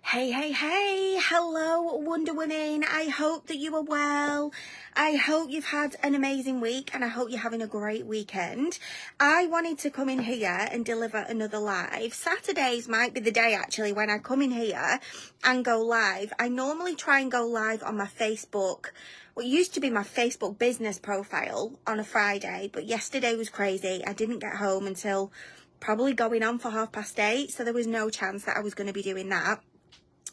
Hey, hello Wonder Women. I hope that you are well. I hope you've had an amazing week and I hope you're having a great weekend. I wanted to come in here and deliver another live. Saturdays might be the day actually when I come in here and go live. I normally try and go live on my Facebook, what used to be my Facebook business profile on a Friday, but yesterday was crazy. I didn't get home until probably going on for 8:30, so there was no chance that I was going to be doing that.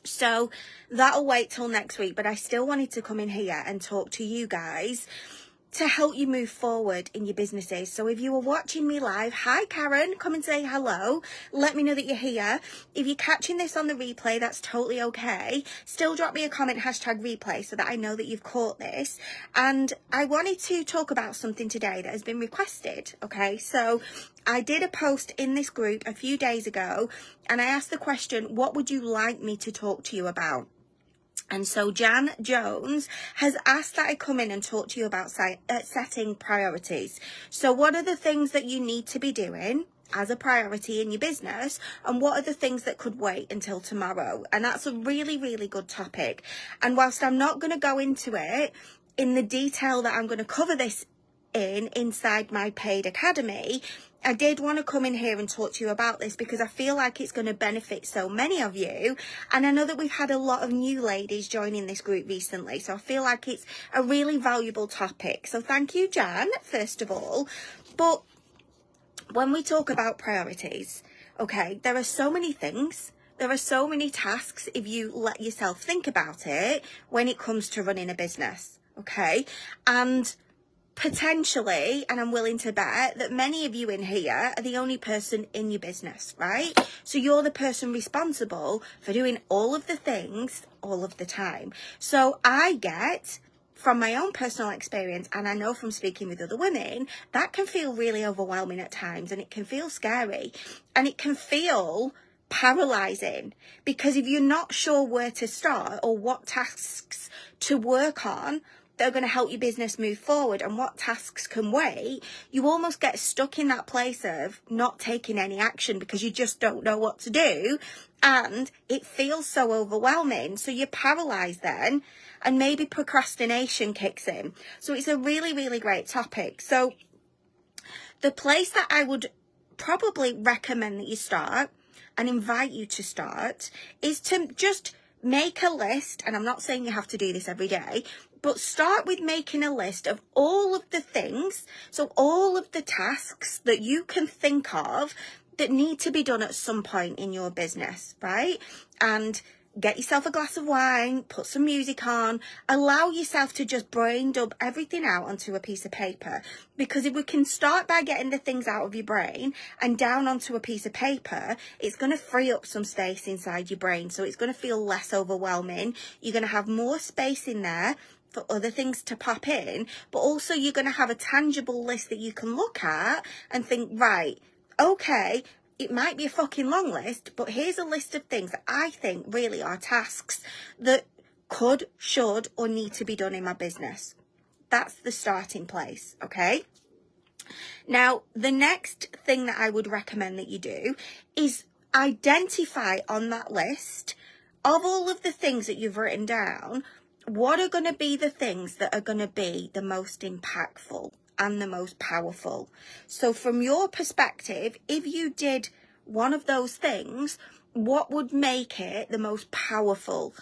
So that'll wait till next week, but I still wanted to come in here and talk to you guys to help you move forward in your businesses. So if you are watching me live, hi Karen, come and say hello. Let me know that you're here. If you're catching this on the replay, that's totally okay. Still drop me a comment, #replay, so that I know that you've caught this. And I wanted to talk about something today that has been requested, okay? So I did a post in this group a few days ago and I asked the question, what would you like me to talk to you about? And so Jan Jones has asked that I come in and talk to you about setting priorities. So what are the things that you need to be doing as a priority in your business, and what are the things that could wait until tomorrow? And that's a really, really good topic. And whilst I'm not going to go into it in the detail that I'm going to cover this inside my paid academy, I did want to come in here and talk to you about this because I feel like it's going to benefit so many of you. And I know that we've had a lot of new ladies joining this group recently, so I feel like it's a really valuable topic. So thank you, Jan, first of all. But when we talk about priorities, okay, there are so many things. There are so many tasks if you let yourself think about it when it comes to running a business, okay? And potentially, and I'm willing to bet that many of you in here are the only person in your business, right? So you're the person responsible for doing all of the things all of the time. So I get from my own personal experience, and I know from speaking with other women, that can feel really overwhelming at times, and it can feel scary, and it can feel paralyzing, because if you're not sure where to start or what tasks to work on that are going to help your business move forward and what tasks can wait, you almost get stuck in that place of not taking any action because you just don't know what to do, and it feels so overwhelming. So you're paralyzed then, and maybe procrastination kicks in. So it's a really, really great topic. So the place that I would probably recommend that you start and invite you to start is to just make a list. And I'm not saying you have to do this every day, but start with making a list of all of the things, so all of the tasks that you can think of that need to be done at some point in your business, right? And get yourself a glass of wine, put some music on, allow yourself to just brain dump everything out onto a piece of paper. Because if we can start by getting the things out of your brain and down onto a piece of paper, it's going to free up some space inside your brain. So it's going to feel less overwhelming. You're going to have more space in there for other things to pop in, but also you're going to have a tangible list that you can look at and think, right, okay, it might be a fucking long list, but here's a list of things that I think really are tasks that could, should, or need to be done in my business. That's the starting place, okay? Now, the next thing that I would recommend that you do is identify on that list of all of the things that you've written down, what are going to be the things that are going to be the most impactful and the most powerful. So from your perspective, if you did one of those things, what would make it the most powerful,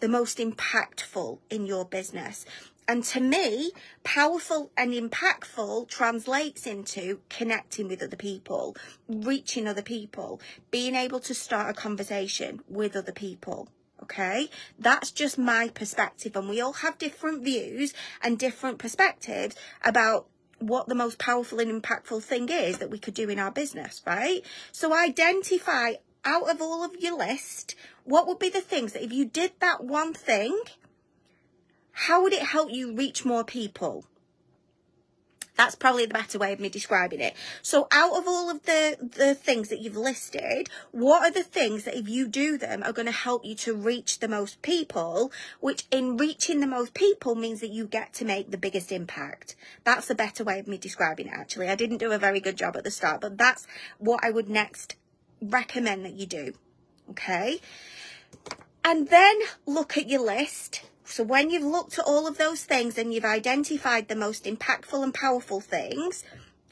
the most impactful in your business? And to me, powerful and impactful translates into connecting with other people, reaching other people, being able to start a conversation with other people. Okay, that's just my perspective, and we all have different views and different perspectives about what the most powerful and impactful thing is that we could do in our business, right? So identify out of all of your list, what would be the things that if you did that one thing, how would it help you reach more people? That's probably the better way of me describing it. So out of all of the things that you've listed, what are the things that if you do them are going to help you to reach the most people, which in reaching the most people means that you get to make the biggest impact. That's a better way of me describing it, actually. I didn't do a very good job at the start, but that's what I would next recommend that you do. Okay? And then look at your list. So when you've looked at all of those things and you've identified the most impactful and powerful things,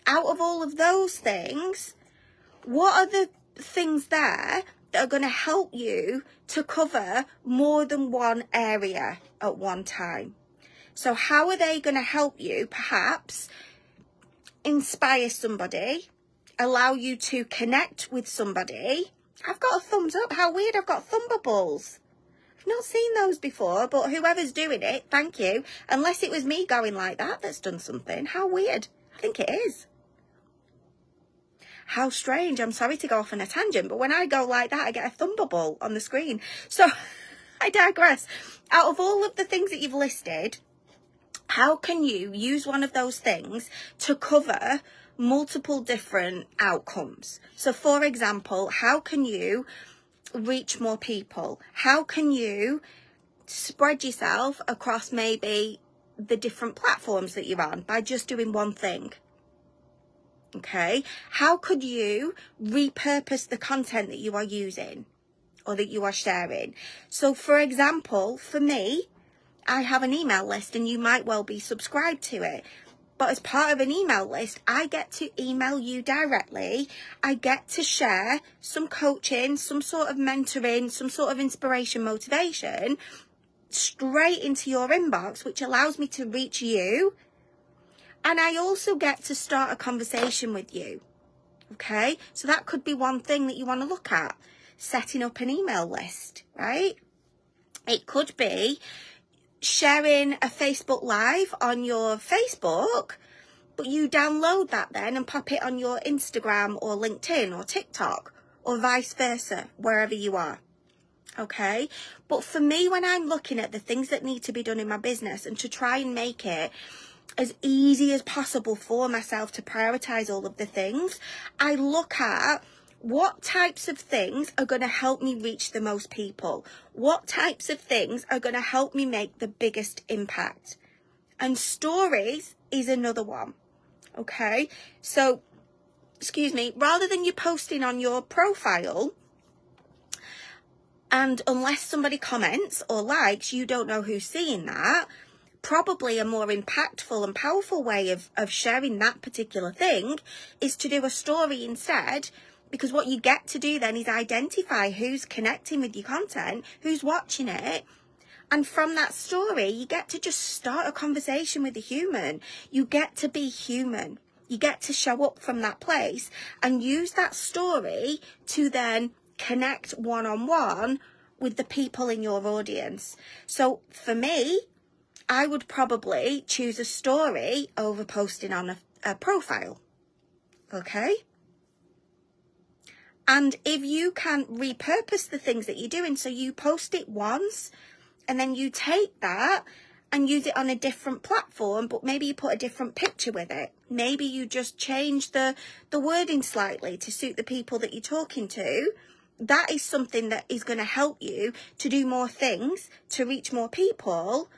out of all of those things, what are the things there that are going to help you to cover more than one area at one time? So how are they going to help you perhaps inspire somebody, allow you to connect with somebody? I've got a thumbs up. How weird. I've got thumb bubbles. I've not seen those before, but whoever's doing it, thank you. Unless it was me going like that, that's done something. How weird. I think it is. How strange. I'm sorry to go off on a tangent, but when I go like that, I get a thumb bubble on the screen. So I digress. Out of all of the things that you've listed, how can you use one of those things to cover multiple different outcomes? So for example, how can you reach more people? How can you spread yourself across maybe the different platforms that you're on by just doing one thing? Okay, how could you repurpose the content that you are using or that you are sharing? So for example, for me, I have an email list and you might well be subscribed to it. But as part of an email list, I get to email you directly. I get to share some coaching, some sort of mentoring, some sort of inspiration, motivation straight into your inbox, which allows me to reach you. And I also get to start a conversation with you. Okay, so that could be one thing that you want to look at, setting up an email list, right? It could be sharing a Facebook Live on your Facebook, but you download that then and pop it on your Instagram or LinkedIn or TikTok or vice versa, wherever you are. Okay, but for me, when I'm looking at the things that need to be done in my business and to try and make it as easy as possible for myself to prioritize all of the things, I look at what types of things are going to help me reach the most people? What types of things are going to help me make the biggest impact? And stories is another one. Okay, so, excuse me, rather than you posting on your profile, and unless somebody comments or likes, you don't know who's seeing that, probably a more impactful and powerful way of sharing that particular thing is to do a story instead. Because what you get to do then is identify who's connecting with your content, who's watching it. And from that story, you get to just start a conversation with a human. You get to be human. You get to show up from that place and use that story to then connect one-on-one with the people in your audience. So for me, I would probably choose a story over posting on a profile. Okay? And if you can repurpose the things that you're doing, so you post it once and then you take that and use it on a different platform, but maybe you put a different picture with it. Maybe you just change the wording slightly to suit the people that you're talking to. That is something that is going to help you to do more things, to reach more people,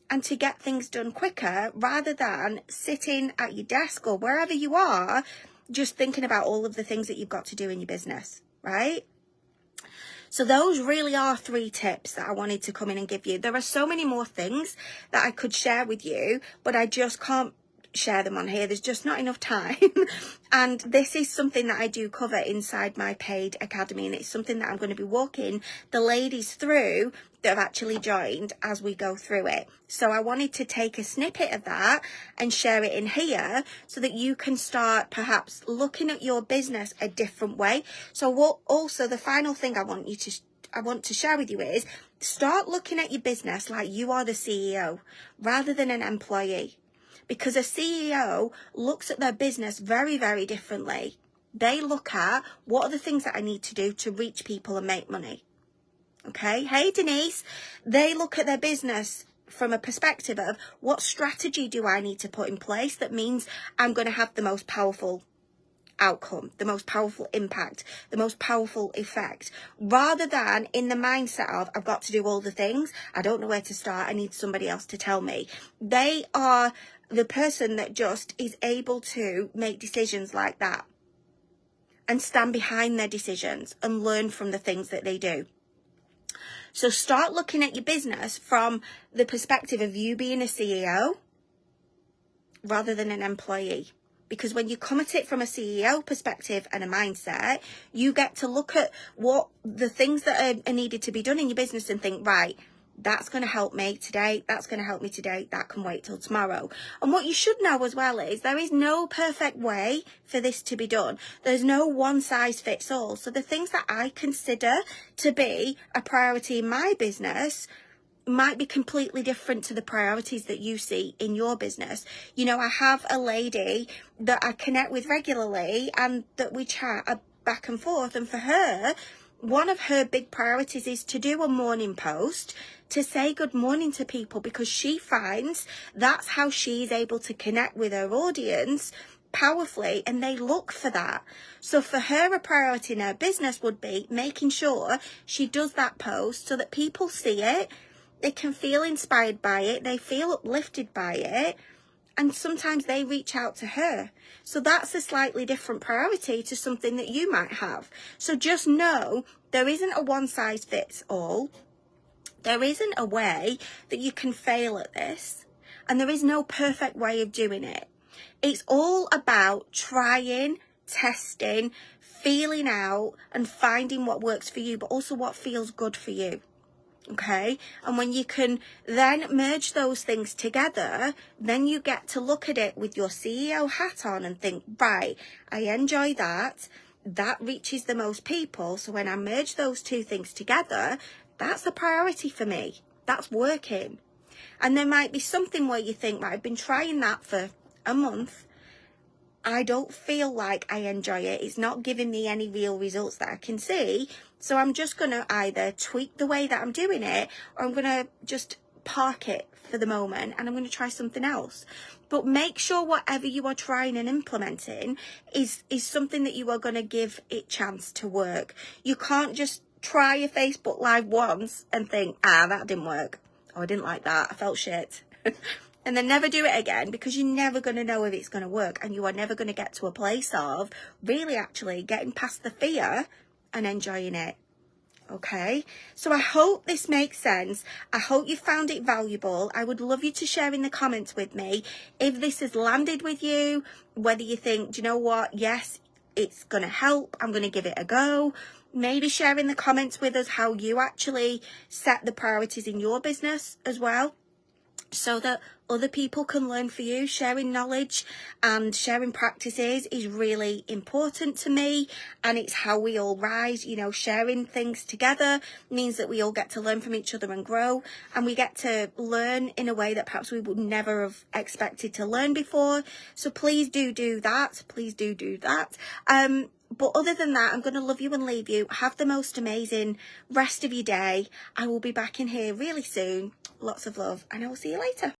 and to get things done quicker, rather than sitting at your desk or wherever you are just thinking about all of the things that you've got to do in your business, right? So those really are 3 tips that I wanted to come in and give you. There are so many more things that I could share with you, but I just can't share them on here. There's just not enough time. And this is something that I do cover inside my paid academy, and it's something that I'm going to be walking the ladies through that have actually joined as we go through it. So I wanted to take a snippet of that and share it in here so that you can start perhaps looking at your business a different way. So what also the final thing I want to share with you is start looking at your business like you are the CEO rather than an employee. Because a CEO looks at their business very, very differently. They look at what are the things that I need to do to reach people and make money. Okay, hey Denise, they look at their business from a perspective of what strategy do I need to put in place that means I'm going to have the most powerful outcome, the most powerful impact, the most powerful effect, rather than in the mindset of I've got to do all the things, I don't know where to start, I need somebody else to tell me. They are the person that just is able to make decisions like that and stand behind their decisions and learn from the things that they do. So start looking at your business from the perspective of you being a CEO rather than an employee. Because when you come at it from a CEO perspective and a mindset, you get to look at what the things that are needed to be done in your business and think, right, that's going to help me today. That's going to help me today. That can wait till tomorrow. And what you should know as well is there is no perfect way for this to be done. There's no one size fits all. So the things that I consider to be a priority in my business might be completely different to the priorities that you see in your business. You know, I have a lady that I connect with regularly and that we chat back and forth. And for her, one of her big priorities is to do a morning post to say good morning to people, because she finds that's how she's able to connect with her audience powerfully, and they look for that. So for her, a priority in her business would be making sure she does that post so that people see it. They can feel inspired by it. They feel uplifted by it. And sometimes they reach out to her. So that's a slightly different priority to something that you might have. So just know there isn't a one size fits all. There isn't a way that you can fail at this. And there is no perfect way of doing it. It's all about trying, testing, feeling out and finding what works for you, but also what feels good for you. Okay, and when you can then merge those things together, then you get to look at it with your CEO hat on and think, right, I enjoy that. That reaches the most people. So when I merge those two things together, that's a priority for me. That's working. And there might be something where you think, right, I've been trying that for a month. I don't feel like I enjoy it. It's not giving me any real results that I can see. So I'm just going to either tweak the way that I'm doing it, or I'm going to just park it for the moment and I'm going to try something else. But make sure whatever you are trying and implementing is something that you are going to give it chance to work. You can't just try a Facebook Live once and think, that didn't work. Oh, I didn't like that. I felt shit. And then never do it again, because you're never going to know if it's going to work, and you are never going to get to a place of really actually getting past the fear and enjoying it. Okay, so I hope this makes sense. I hope you found it valuable. I would love you to share in the comments with me if this has landed with you, whether you think, do you know what, yes, it's going to help, I'm going to give it a go. Maybe share in the comments with us how you actually set the priorities in your business as well, so that other people can learn for you. Sharing knowledge and sharing practices is really important to me, and it's how we all rise. You know, sharing things together means that we all get to learn from each other and grow, and we get to learn in a way that perhaps we would never have expected to learn before. So please do that. Please do that. But other than that, I'm going to love you and leave you. Have the most amazing rest of your day. I will be back in here really soon. Lots of love, and I will see you later.